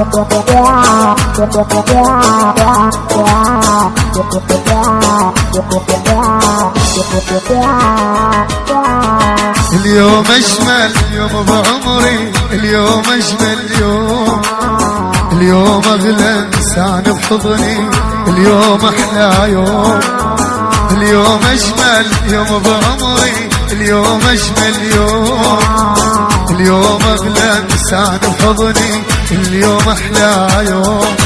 اليوم أجمل يوم بعمري، اليوم أجمل يوم، اليوم أغلى إنسان بحضني، اليوم أحلى يوم، اليوم أجمل يوم بعمري، اليوم أجمل يوم، اليوم أغلى إنسان بحضني، اليوم أحلى يوم.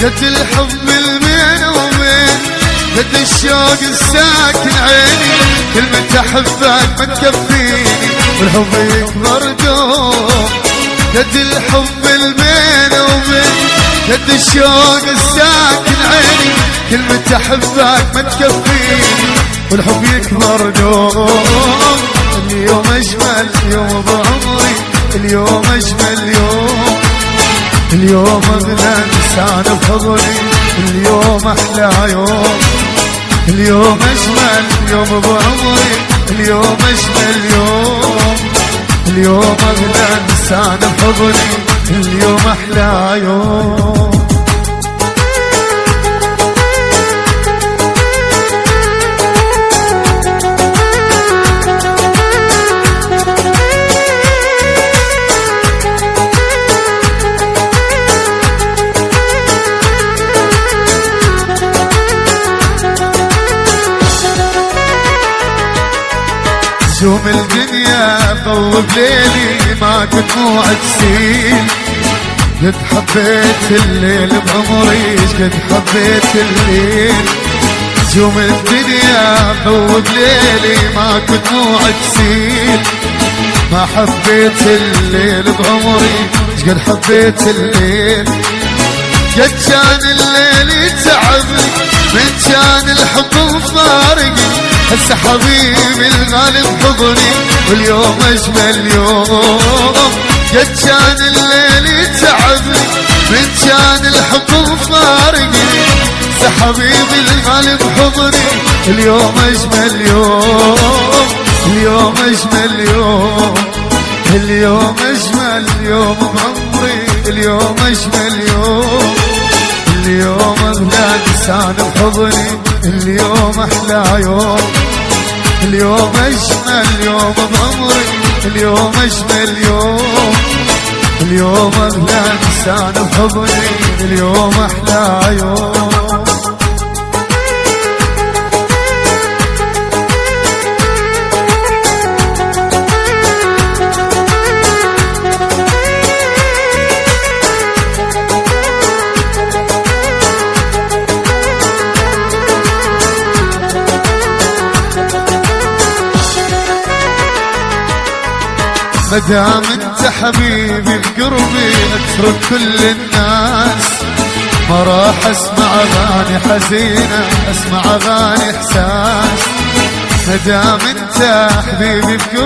قد الحب البين وبين، قد الشوق الساكن عيني، كلمة أحبك ما تكفيني والحب يكبر دوم. قد الحب البين وبين، قد الشوق الساكن عيني، كلمة أحبك ما تكفيني والحب يكبر دوم. اليوم أجمل يوم بعمري، اليوم أجمل يوم، اليوم أغلى إنسان بحضني، اليوم أحلى يوم، اليوم أجمل يوم بعمري، اليوم أجمل يوم، اليوم أغلى إنسان بحضني، اليوم أحلى يوم. نجوم الدنيا ضوب ليلي ماكو دموع تسيل، قد حبيت الليل بعمري، قد حبيت الليل. نجوم الدنيا ضوب ليلي ماكو دموع تسيل، ما حبيت الليل بعمري، قد حبيت الليل. قد كان الليل يتعبني من كان الحب مفارقني، هسه حبيبي الغالي بحضني واليوم أجمل يوم. قد كان الليل يتعبني من كان الحب مفارقني، هسه حبيبي الغالي بحضني اليوم أجمل يوم، اليوم أجمل يوم، اليوم أجمل يوم بعمري، اليوم أجمل يوم، اليوم أغلى إنسان بحضني، اليوم أحلى يوم، اليوم أجمل يوم بعمري، اليوم أجمل يوم، اليوم أغلى إنسان بحضني، اليوم أحلى يوم. مدام انت حبيبي بقربي اترك كل الناس، ما راح اسمع اغاني حزينة، اسمع اغاني احساس. مدام انت حبيبي بقربي